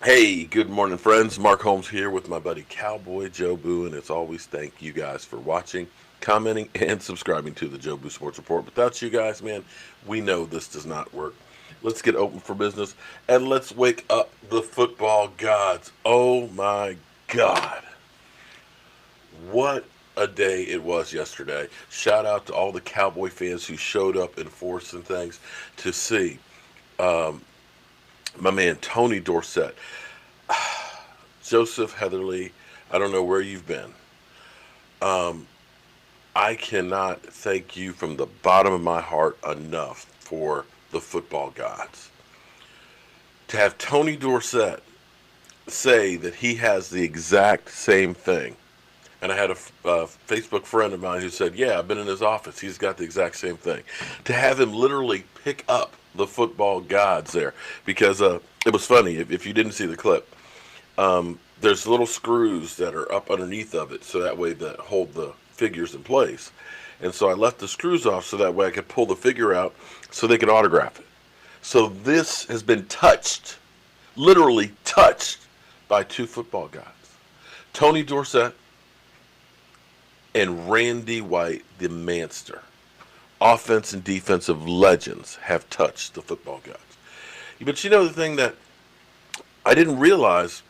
Hey, good morning, friends. Mark Holmes here with my buddy Cowboy Joe Boo, and as always, thank you guys for watching, commenting, and subscribing to the Joe Boo Sports Report. Without you guys, man, we know this does not work. Let's get open for business and let's wake up the football gods. Oh my God. What a day it was yesterday. Shout out to all the Cowboy fans who showed up in force and things to see my man Tony Dorsett. Joseph Heatherly, I don't know where you've been. Um, I cannot thank you from the bottom of my heart enough for the football gods. To have Tony Dorsett say that he has the exact same thing. And I had a Facebook friend of mine who said, yeah, I've been in his office. He's got the exact same thing. To have him literally pick up the football gods there. Because it was funny, if you didn't see the clip. There's little screws that are up underneath of it, so that way that hold the figures in place. And so I left the screws off so that way I could pull the figure out so they could autograph it. So this has been touched, literally touched, by two football guys. Tony Dorsett and Randy White, the Manster. Offense and defensive legends have touched the football gods. But you know the thing that I didn't realize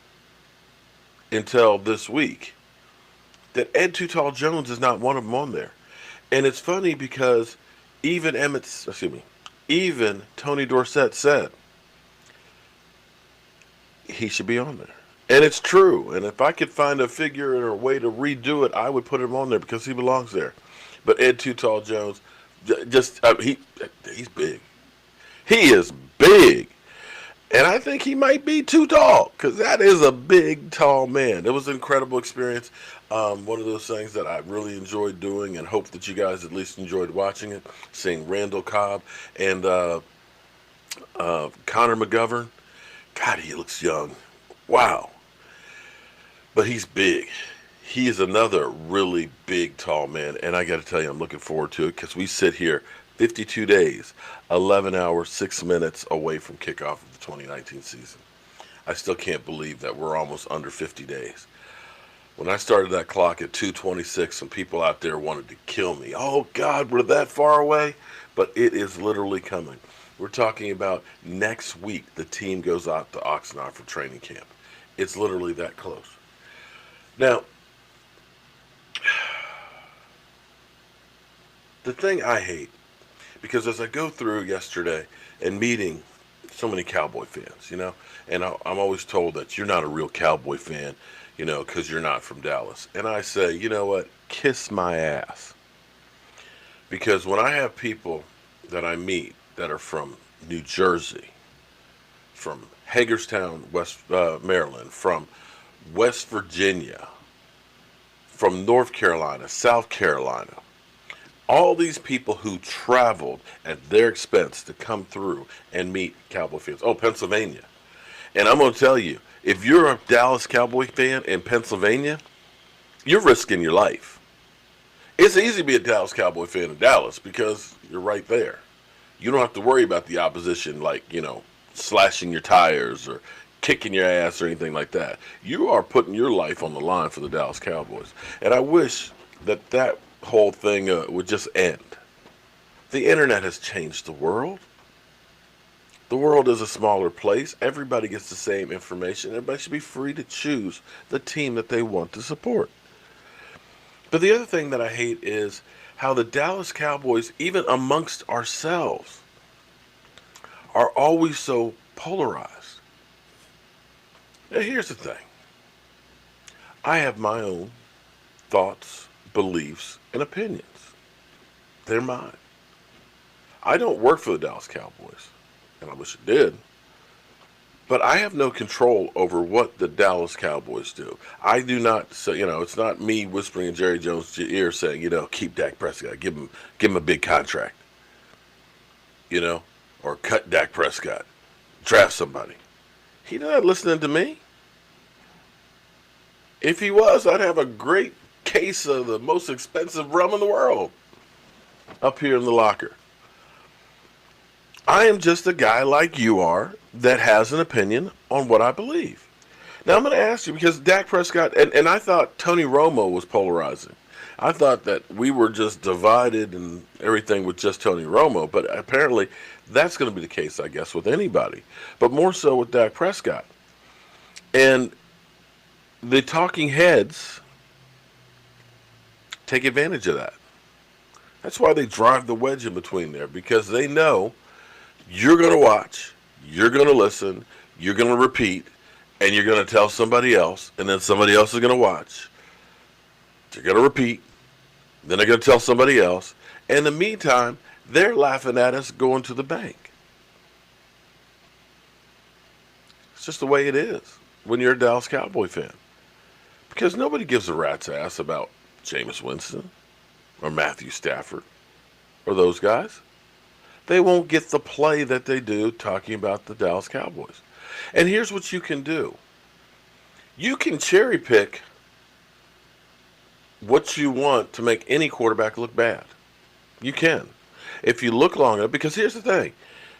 until this week that Ed Too Tall Jones is not one of them on there. And it's funny because even Tony Dorsett said he should be on there. And it's true. And if I could find a figure or a way to redo it, I would put him on there because he belongs there. But Ed Too Tall Jones, he's big. He is big. And I think he might be too tall because that is a big, tall man. It was an incredible experience. One of those things that I really enjoyed doing and hope that you guys at least enjoyed watching it. Seeing Randall Cobb and Connor McGovern. God, he looks young. Wow. But he's big. He is another really big, tall man. And I got to tell you, I'm looking forward to it because we sit here 52 days, 11 hours, 6 minutes away from kickoff of the 2019 season. I still can't believe that we're almost under 50 days. When I started that clock at 2:26, some people out there wanted to kill me. Oh, God, we're that far away? But it is literally coming. We're talking about next week, the team goes out to Oxnard for training camp. It's literally that close. Now, the thing I hate, because as I go through yesterday and meeting so many Cowboy fans, and I'm always told that you're not a real Cowboy fan, because you're not from Dallas. And I say, you know what? Kiss my ass. Because when I have people that I meet that are from New Jersey, from Hagerstown, Maryland, from West Virginia, from North Carolina, South Carolina, all these people who traveled at their expense to come through and meet Cowboy fans. Oh, Pennsylvania. And I'm going to tell you, if you're a Dallas Cowboy fan in Pennsylvania, you're risking your life. It's easy to be a Dallas Cowboy fan in Dallas because you're right there. You don't have to worry about the opposition like, slashing your tires or kicking your ass or anything like that. You are putting your life on the line for the Dallas Cowboys. And I wish that whole thing would just end. The internet has changed the world. The world is a smaller place. Everybody gets the same information. Everybody should be free to choose the team that they want to support. But the other thing that I hate is how the Dallas Cowboys, even amongst ourselves, are always so polarized. Now, here's the thing. I have my own thoughts, beliefs, and opinions. They're mine. I don't work for the Dallas Cowboys, and I wish I did. But I have no control over what the Dallas Cowboys do. I do not say, it's not me whispering in Jerry Jones' ear saying, keep Dak Prescott, give him a big contract, or cut Dak Prescott, draft somebody. He's not listening to me. If he was, I'd have a great case of the most expensive rum in the world up here in the locker. I am just a guy like you are that has an opinion on what I believe. Now I'm going to ask you, because Dak Prescott, and I thought Tony Romo was polarizing. I thought that we were just divided and everything with just Tony Romo, but apparently that's going to be the case, I guess, with anybody, but more so with Dak Prescott. And the talking heads take advantage of that. That's why they drive the wedge in between there, because they know you're going to watch, you're going to listen, you're going to repeat, and you're going to tell somebody else, and then somebody else is going to watch. They're going to repeat, then they're going to tell somebody else. In the meantime, they're laughing at us going to the bank. It's just the way it is when you're a Dallas Cowboy fan. Because nobody gives a rat's ass about Jameis Winston or Matthew Stafford or those guys. They won't get the play that they do talking about the Dallas Cowboys. And here's what you can do. You can cherry pick what you want to make any quarterback look bad. You can. If you look long enough, because here's the thing.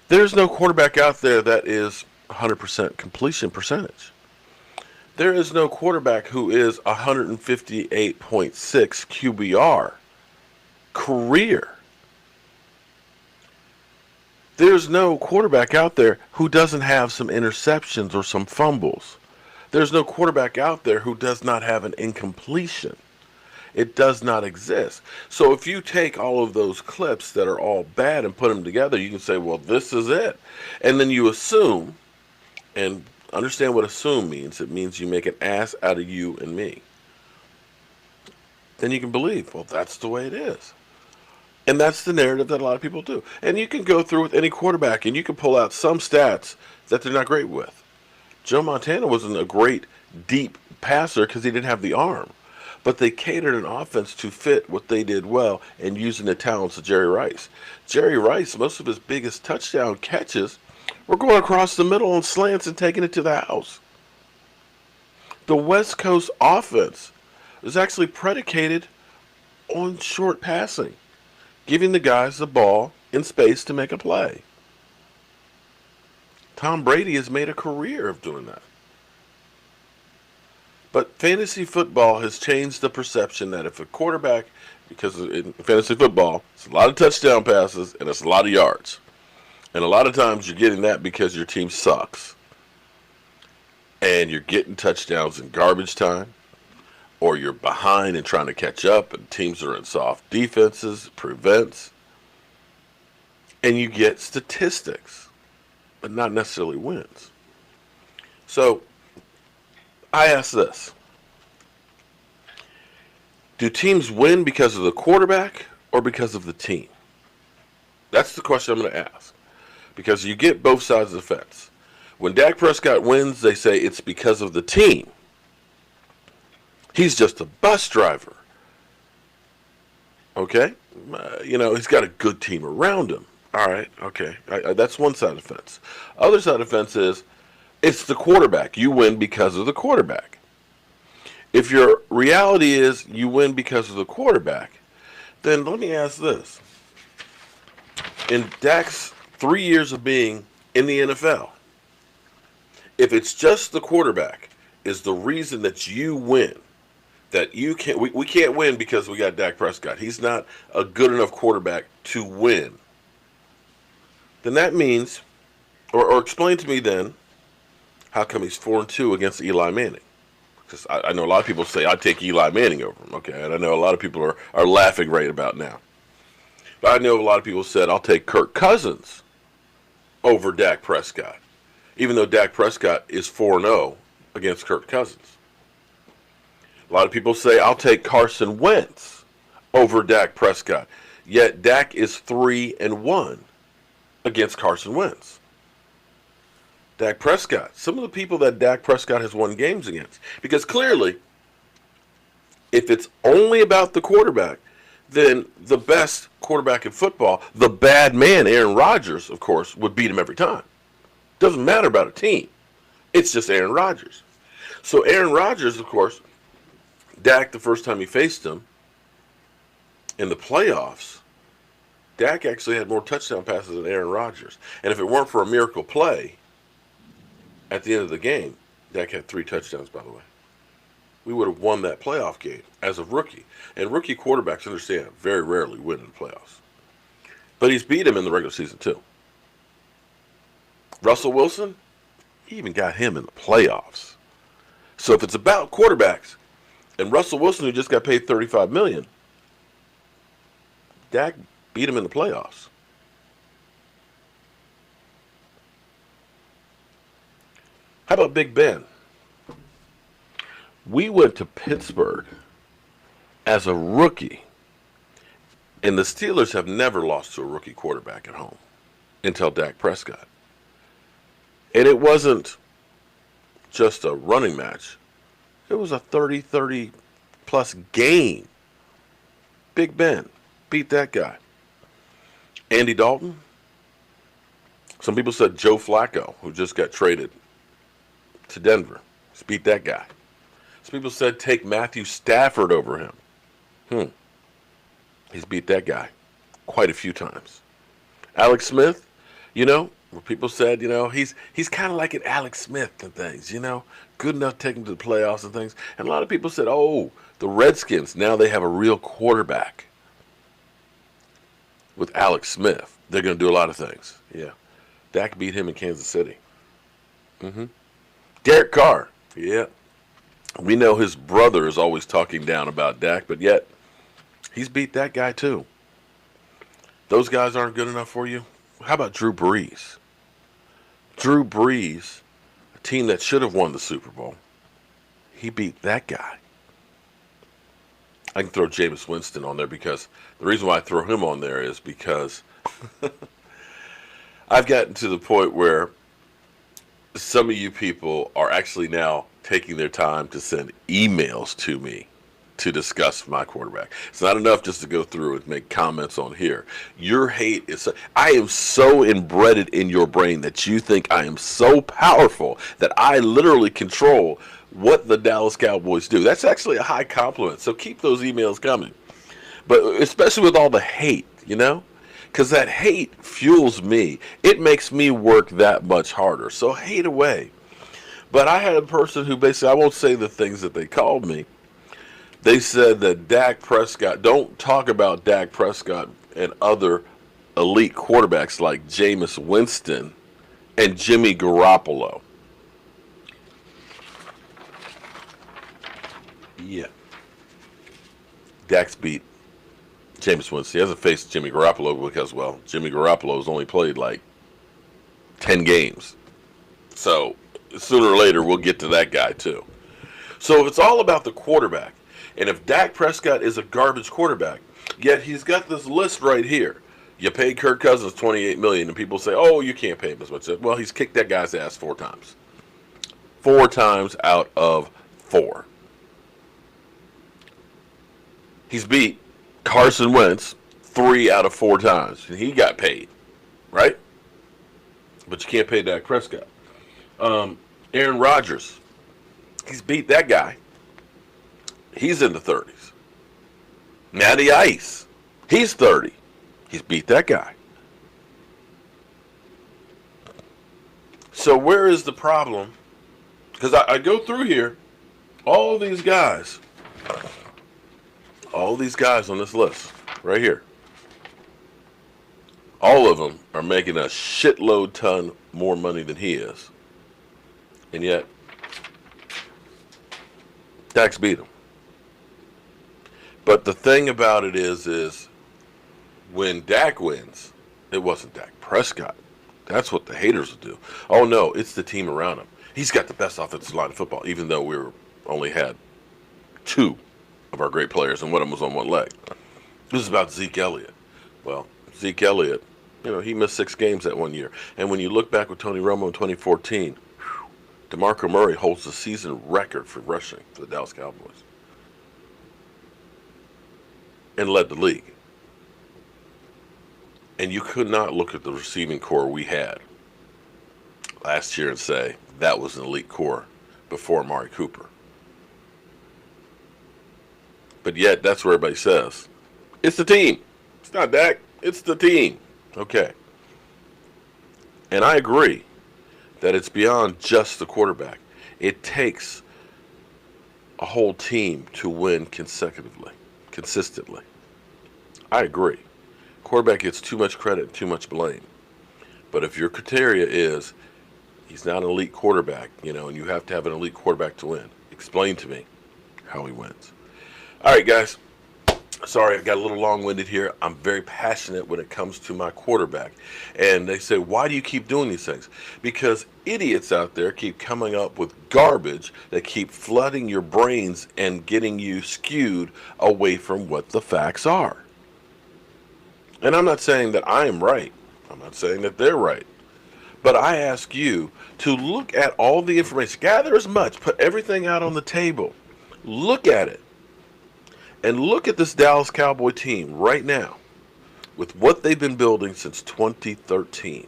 There's no quarterback out there that is 100% completion percentage. There is no quarterback who is 158.6 QBR career. There's no quarterback out there who doesn't have some interceptions or some fumbles. There's no quarterback out there who does not have an incompletion. It does not exist. So if you take all of those clips that are all bad and put them together, you can say, well, this is it. And then you assume, and understand what assume means. It means you make an ass out of you and me. Then you can believe, well, that's the way it is. And that's the narrative that a lot of people do. And you can go through with any quarterback and you can pull out some stats that they're not great with. Joe Montana wasn't a great deep passer because he didn't have the arm. But they catered an offense to fit what they did well and using the talents of Jerry Rice. Jerry Rice, most of his biggest touchdown catches were going across the middle on slants and taking it to the house. The West Coast offense is actually predicated on short passing, giving the guys the ball in space to make a play. Tom Brady has made a career of doing that. But fantasy football has changed the perception that if a quarterback, because in fantasy football, it's a lot of touchdown passes and it's a lot of yards. And a lot of times you're getting that because your team sucks. And you're getting touchdowns in garbage time. Or you're behind and trying to catch up and teams are in soft defenses, prevents. And you get statistics, but not necessarily wins. So, I ask this. Do teams win because of the quarterback or because of the team? That's the question I'm going to ask. Because you get both sides of the fence. When Dak Prescott wins, they say it's because of the team. He's just a bus driver. Okay? He's got a good team around him. All right, okay. That's one side of the fence. Other side of the fence is, it's the quarterback. You win because of the quarterback. If your reality is you win because of the quarterback, then let me ask this. In Dak's 3 years of being in the NFL, if it's just the quarterback is the reason that you win, that you can't, we can't win because we got Dak Prescott. He's not a good enough quarterback to win. Then that means, or explain to me then, how come he's 4-2 against Eli Manning? Because I know a lot of people say I'd take Eli Manning over him, okay? And I know a lot of people are laughing right about now. But I know a lot of people said I'll take Kirk Cousins over Dak Prescott, even though Dak Prescott is 4-0 against Kirk Cousins. A lot of people say I'll take Carson Wentz over Dak Prescott, yet Dak is 3-1 against Carson Wentz. Dak Prescott, some of the people that Dak Prescott has won games against. Because clearly, if it's only about the quarterback, then the best quarterback in football, the bad man, Aaron Rodgers, of course, would beat him every time. Doesn't matter about a team. It's just Aaron Rodgers. So Aaron Rodgers, of course, Dak, the first time he faced him in the playoffs, Dak actually had more touchdown passes than Aaron Rodgers. And if it weren't for a miracle play, At the end of the game, Dak had 3 touchdowns, by the way. We would have won that playoff game as a rookie. And rookie quarterbacks, understand, very rarely win in the playoffs. But he's beat him in the regular season, too. Russell Wilson, he even got him in the playoffs. So if it's about quarterbacks, and Russell Wilson, who just got paid $35 million, Dak beat him in the playoffs. How about Big Ben? We went to Pittsburgh as a rookie, and the Steelers have never lost to a rookie quarterback at home until Dak Prescott. And it wasn't just a running match. It was a 30 plus game. Big Ben beat that guy. Andy Dalton. Some people said Joe Flacco, who just got traded to Denver. He's beat that guy. Some people said take Matthew Stafford over him. He's beat that guy quite a few times. Alex Smith, where people said, he's kind of like an Alex Smith and things, good enough to take him to the playoffs and things. And a lot of people said, oh, the Redskins, now they have a real quarterback with Alex Smith. They're going to do a lot of things. Yeah. Dak beat him in Kansas City. Derek Carr. Yeah. We know his brother is always talking down about Dak, but yet he's beat that guy too. Those guys aren't good enough for you? How about Drew Brees? Drew Brees, a team that should have won the Super Bowl, he beat that guy. I can throw Jameis Winston on there because the reason why I throw him on there is because I've gotten to the point where some of you people are actually now taking their time to send emails to me to discuss my quarterback. It's not enough just to go through and make comments on here. Your hate is, I am so embedded in your brain that you think I am so powerful that I literally control what the Dallas Cowboys do. That's actually a high compliment. So keep those emails coming. But especially with all the hate, because that hate fuels me. It makes me work that much harder. So hate away. But I had a person who basically, I won't say the things that they called me. They said that Dak Prescott, don't talk about Dak Prescott and other elite quarterbacks like Jameis Winston and Jimmy Garoppolo. Yeah. Dak's beat Jameis Winston. He hasn't faced Jimmy Garoppolo because, well, Jimmy Garoppolo's only played like 10 games. So sooner or later, we'll get to that guy too. So if it's all about the quarterback, and if Dak Prescott is a garbage quarterback, yet he's got this list right here. You paid Kirk Cousins $28 million, and people say, oh, you can't pay him as much. Well, he's kicked that guy's ass 4 times. 4 times out of 4. He's beat Carson Wentz 3 out of 4 times, and he got paid, right? But you can't pay Dak Prescott. Aaron Rodgers, he's beat that guy. He's in the 30s. Matty Ice, he's 30. He's beat that guy. So where is the problem? Because I go through here, all these guys on this list, right here, all of them are making a shitload ton more money than he is. And yet, Dak's beat him. But the thing about it is when Dak wins, it wasn't Dak Prescott. That's what the haters will do. Oh no, it's the team around him. He's got the best offensive line of football, even though we only had 2 of our great players, and one of them was on one leg. This is about Zeke Elliott. Well, Zeke Elliott, he missed 6 games that one year. And when you look back with Tony Romo in 2014, DeMarco Murray holds the season record for rushing for the Dallas Cowboys. And led the league. And you could not look at the receiving core we had last year and say that was an elite core before Amari Cooper. But yet, that's where everybody says, it's the team. It's not Dak. It's the team. Okay. And I agree. that it's beyond just the quarterback. It takes a whole team to win consistently. I agree. Quarterback gets too much credit and too much blame. But if your criteria is he's not an elite quarterback, and you have to have an elite quarterback to win, explain to me how he wins. All right, guys. Sorry, I got a little long-winded here. I'm very passionate when it comes to my quarterback. And they say, why do you keep doing these things? Because idiots out there keep coming up with garbage that keep flooding your brains and getting you skewed away from what the facts are. And I'm not saying that I am right. I'm not saying that they're right. But I ask you to look at all the information. Gather as much. Put everything out on the table. Look at it. And look at this Dallas Cowboy team right now with what they've been building since 2013.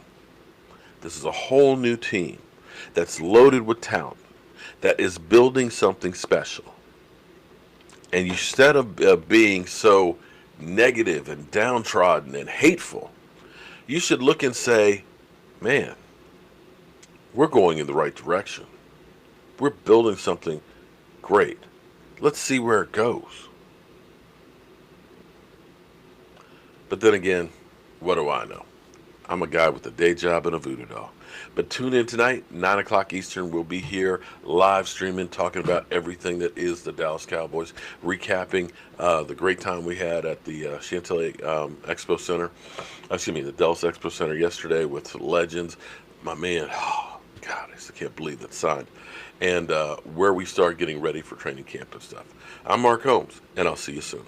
This is a whole new team that's loaded with talent, that is building something special. And instead of being so negative and downtrodden and hateful, you should look and say, man, we're going in the right direction. We're building something great. Let's see where it goes. But then again, what do I know? I'm a guy with a day job and a voodoo doll. But tune in tonight, 9 o'clock Eastern. We'll be here live streaming, talking about everything that is the Dallas Cowboys, recapping the great time we had at the Chantilly Expo Center, the Dallas Expo Center yesterday with legends. My man, oh, God, I just can't believe that signed. And where we start getting ready for training camp and stuff. I'm Mark Holmes, and I'll see you soon.